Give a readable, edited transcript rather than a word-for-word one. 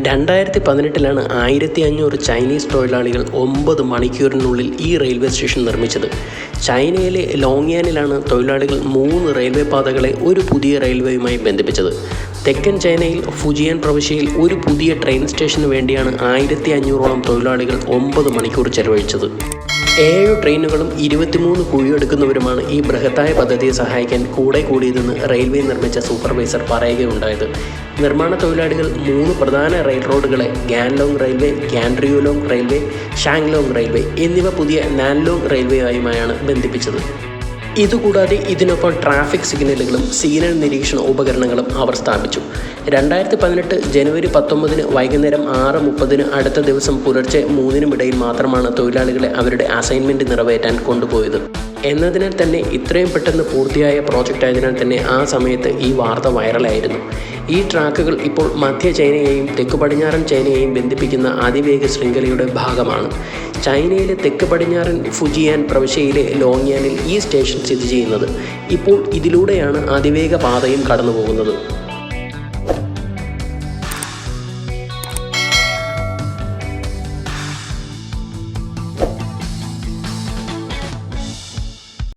2018 1500 Chinese തൊഴിലാളികൾ 9 മണിക്കൂറിനുള്ളിൽ ഈ റെയിൽവേ സ്റ്റേഷൻ നിർമ്മിച്ചത്. ചൈനയിലെ ലോങ്യാനിലാണ് തൊഴിലാളികൾ 3 റെയിൽവേ പാതകളെ ഒരു പുതിയ റെയിൽവേയുമായി ബന്ധിപ്പിച്ചത്. തെക്കൻ ചൈനയിൽ ഫുജിയാൻ പ്രവിശ്യയിൽ ഒരു പുതിയ ട്രെയിൻ സ്റ്റേഷന് വേണ്ടിയാണ് 1500ഓളം തൊഴിലാളികൾ 9 മണിക്കൂർ ചെലവഴിച്ചത്. 7 ട്രെയിനുകളും 23 കുഴിയെടുക്കുന്നവരുമാണ് ഈ ബൃഹത്തായ പദ്ധതിയെ സഹായിക്കാൻ കൂടെ കൂടിയതെന്ന് റെയിൽവേ നിർമ്മിച്ച സൂപ്പർവൈസർ പറയുകയുണ്ടായത്. നിർമ്മാണ തൊഴിലാളികൾ 3 പ്രധാന റെയിൽ റോഡുകളെ ഗാൻലോങ് റെയിൽവേ, ഗ്യാൻഡ്രിയോലോങ് റെയിൽവേ, ഷാങ്ലോങ് റെയിൽവേ എന്നിവ പുതിയ നാൻലോങ് റെയിൽവേയുമായാണ് ബന്ധിപ്പിച്ചത്. ഇതുകൂടാതെ ഇതിനൊപ്പം ട്രാഫിക് സിഗ്നലുകളും സിഗ്നൽ നിരീക്ഷണ ഉപകരണങ്ങളും അവർ സ്ഥാപിച്ചു. 2018 ജനുവരി 19 വൈകുന്നേരം 6:30 അടുത്ത ദിവസം പുലർച്ചെ 3 മാത്രമാണ് തൊഴിലാളികളെ അവരുടെ അസൈൻമെൻറ്റ് നിറവേറ്റാൻ കൊണ്ടുപോയത്. എന്നതിനാൽ തന്നെ ഇത്രയും പെട്ടെന്ന് പൂർത്തിയായ പ്രോജക്റ്റ് ആയതിനാൽ തന്നെ ആ സമയത്ത് ഈ വാർത്ത വൈറലായിരുന്നു. ഈ ട്രാക്കുകൾ ഇപ്പോൾ മധ്യ ചൈനയെയും തെക്ക് പടിഞ്ഞാറൻ ചൈനയെയും ബന്ധിപ്പിക്കുന്ന അതിവേഗ ശൃംഖലയുടെ ഭാഗമാണ്. ചൈനയിലെ തെക്ക് പടിഞ്ഞാറൻ ഫുജിയാൻ പ്രവിശ്യയിലെ ലോങ്യാനിൽ ഈ സ്റ്റേഷൻ സ്ഥിതി ചെയ്യുന്നത്. ഇപ്പോൾ ഇതിലൂടെയാണ് അതിവേഗ പാതയും കടന്നു പോകുന്നത്.